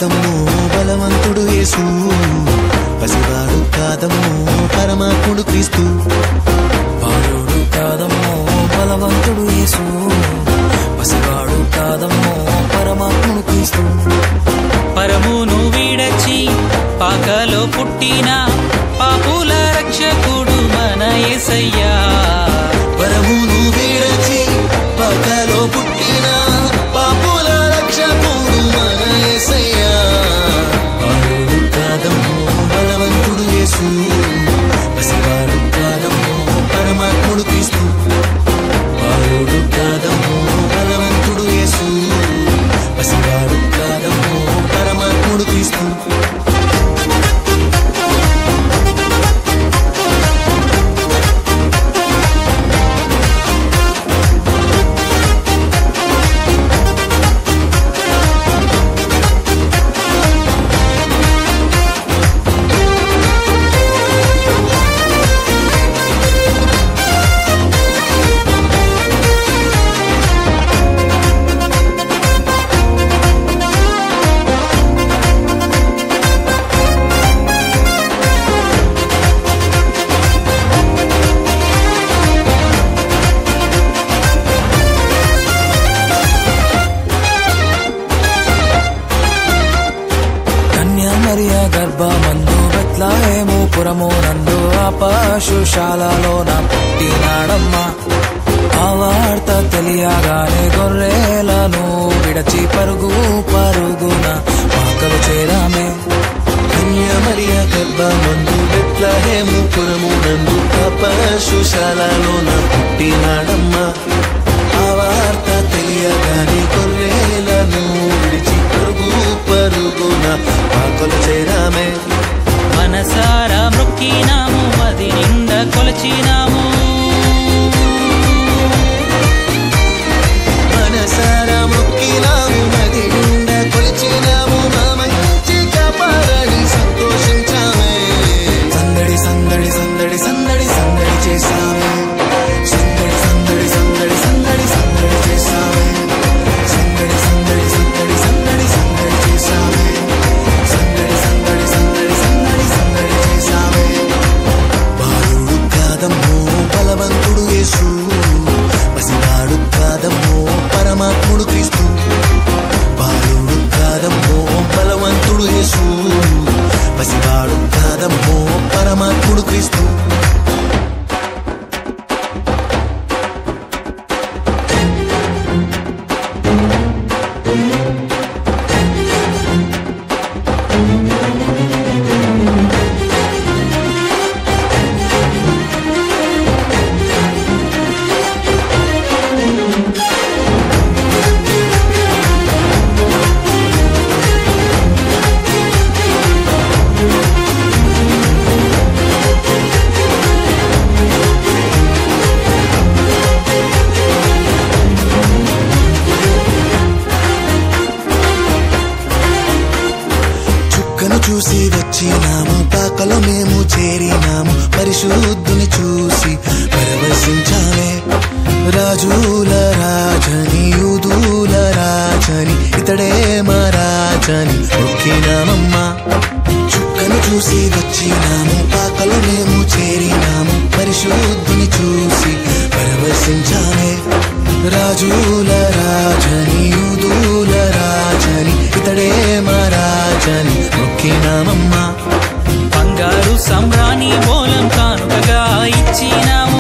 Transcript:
కాదమ్మో బలవంతుడు యేసు, పసివాడు కాదమ్మో పరమాత్ముడు క్రీస్తు. బాలుడు కాదమ్మో బలవంతుడు యేసు, పసివాడు కాదమ్మో పరమాత్ముడు క్రీస్తు. పరమును వీడచి పాకలో పుట్టిన పాపుల రక్షకుడు మన యేసయ్యా. పరమును వీడచి పాకలో పుట్టిన పాపుల రక్షకుడు మన యేసయ్యా. బాలుడు కాదమ్మో బలవంతుడు యేసు, పసివాడు కాదమ్మో పరమాత్ముడు క్రీస్తు. బాలుడు కాదమ్మో బలవంతుడు యేసు, పసివాడు కాదమ్మో పరమాత్ముడు క్రీస్తు. మరియా గర్భమందు బెత్లెహేము పురమునందు ఆ పశుశాలలోన పుట్టినాడమ్మా. ఆ వార్త తెలియగానే గొర్రెలను విడచి పరుగు పరుగున పాకలు చేరామే. మరియా గర్భమందు బెత్లెహేము పురమునందు ఆ పశుశాలలోన పుట్టినాడమ్మా. ఆ వార్త తెలియగానే గొర్రెలను విడిచి పరుగు పరుగున పాకలు చేరామే. మనసారా మొక్కినాము, మది నిండా కొలచినాము. మనసారా మొక్కినాము, మది నిండా కొలిచినాము. మా మంచి కాపాడని సంతోషించామే. సందడి సందడి సందడి సందడి సందడి చేసామే. సందడి సందడి సందడి సందడి సందడి చేసామే. సందడి సందడి సందడి సందడి సందడి చేసామే. సందడి సందడి సందడి సందడి సందడి చేసామే. బాలుడు కాదమ్మో బలవంతుడు యేసు, పసివాడు కాదమ్మో పరమాత్ముడు క్రీస్తు. బాలుడు కాదమ్మో బలవంతుడు యేసు, పసివాడు కాదమ్మో పరమాత్ముడు క్రీస్తు. చూసి వచ్చినాము, పాకలో మేము చేరినాము. పరిశుద్ధుని చూసి పరవశించామే. రాజుల రాజని యూదుల రాజని ఇతడే మా రాజని మొక్కినామమ్మా. చుక్కను చూసి వచ్చినాము, పాకలో మేము చేరినాము. పరిశుద్ధుని చూసి పరవశించామే. రాజుల రాజని యూదుల రాజని ఇతడే మా రాజని మొక్కినామమ్మా. బంగారు సంబ్రాణి బోలం కానుకగా ఇచ్చినాము.